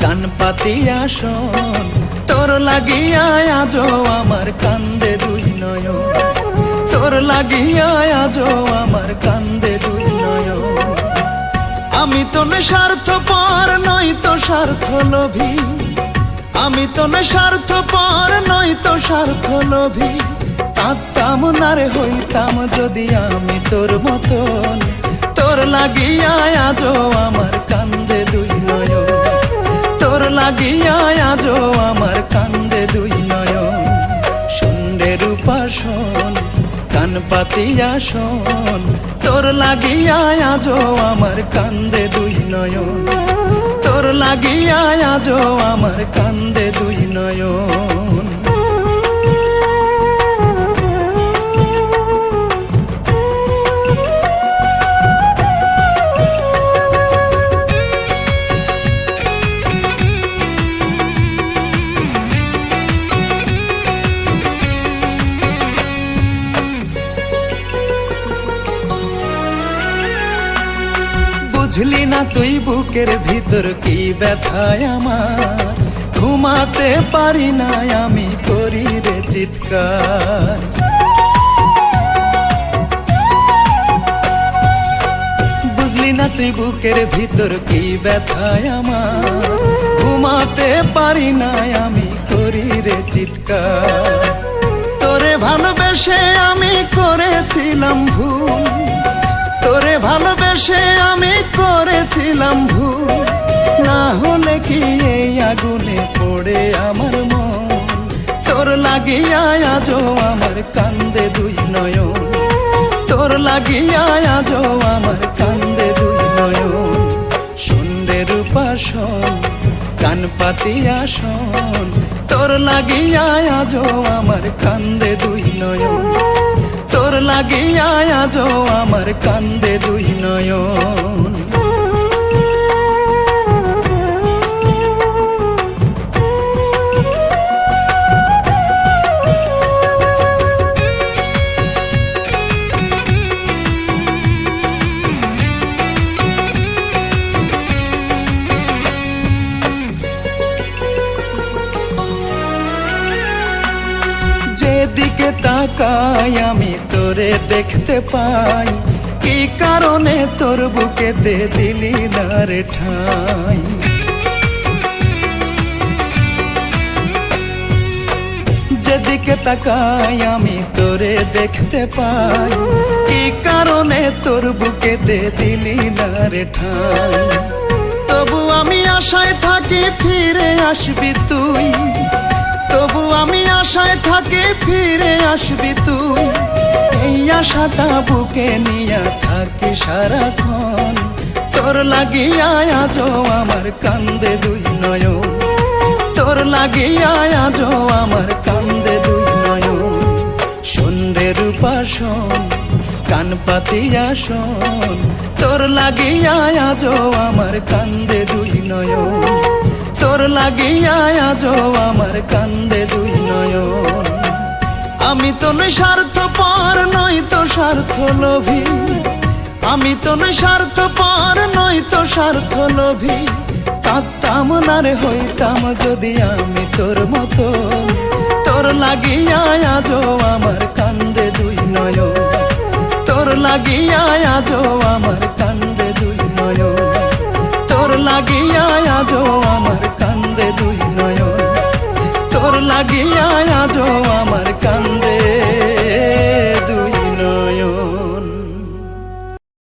কান পাতিয়া শোন, তোর লাগিয়া আজো আমার কান্দে দুই নয়ন, তোর লাগিয়া আজো আমার কান্দে দুই নয়ন। আমি তো স্বার্থপর নই তো স্বার্থ লোভী, আমি তো স্বার্থপর নই তো স্বার্থ লোভী। কাঁদতাম না রে হইতাম যদি আমি তোর মতন, তোর লাগিয়া আজো আমার কান্দে দুই নয়ন, তোর লাগিয়া আজো আমার কান্দে দুই নয়ন। শুনরে রূপা শোন, কান পাতিয়া শোন, তোর লাগিয়া আজো আমার কান্দে দুই নয়ন, তোর লাগিয়া আজো আমার কান্দে দুই নয়ন। বুঝলি না তুই বুকের ভিতর কি ব্যথায় আমার, ঘুমাতে পারি না আমি করি রে চিৎকার। বুঝলি না তুই বুকের ভিতর কি ব্যথায় আমার, ঘুমাতে পারি না আমি করি রে চিৎকার। তোরে ভালোবেসে আমি করেছিলাম ভুল, তোরে ভালোবেসে আমি করেছিলাম ভুল। না হলে কি এই আগুনে পড়ে আমার মন, তোর লাগিয়া আজো আমার কান্দে দুই নয়ন, তোর লাগিয়া আজো আমার কান্দে দুই নয়ন। শুনরে রূপা শোন, কান পাতিয়া শোন, তোর লাগিয়া আজো আমার কান্দে দুই নয়ন, তোর লাগিয়া আজো আমার কান্দে দুই নয়ন। যেদিকে তাকাই আমি তোরে দেখতে পাই, কি কারণে তোর বুকেতে দিলি না রে ঠাই। যেদিকে তাকাই আমি তোরে দেখতে পাই, কি কারণে তোর বুকেতে দিলি না রে ঠাই। তবু আমি আশায় থাকি ফিরে আসবি তুই, তবু আমি আশায় থাকি ফিরে আসবি তুই। এই আশাটা বুকে নিয়া থাকি সারাক্ষণ, তোর লাগিয়া আজো আমার কান্দে দুই নয়ন, তোর লাগিয়া আজো আমার কান্দে দুই নয়ন। শুনরে রূপা শোন, কান পাতিয়া শোন, তোর লাগিয়া আজো আমার কান্দে দুই নয়ন, তোর লাগিয়া আজো আমার কান্দে দুই নয়ন। আমি তো স্বার্থপর নই তো স্বার্থ লোভী, আমি তো স্বার্থপর নই তো স্বার্থ লোভী। কাঁদতাম না রে হইতাম যদি আমি তোর মতন, তোর লাগিয়া আজো আমার কান্দে দুই নয়ন, তোর লাগিয়া আজো আমার কান্দে দুই নয়ন, তোর লাগিয়া আজো আমার কান্দে দুই নয়ন, তোর লাগিয়া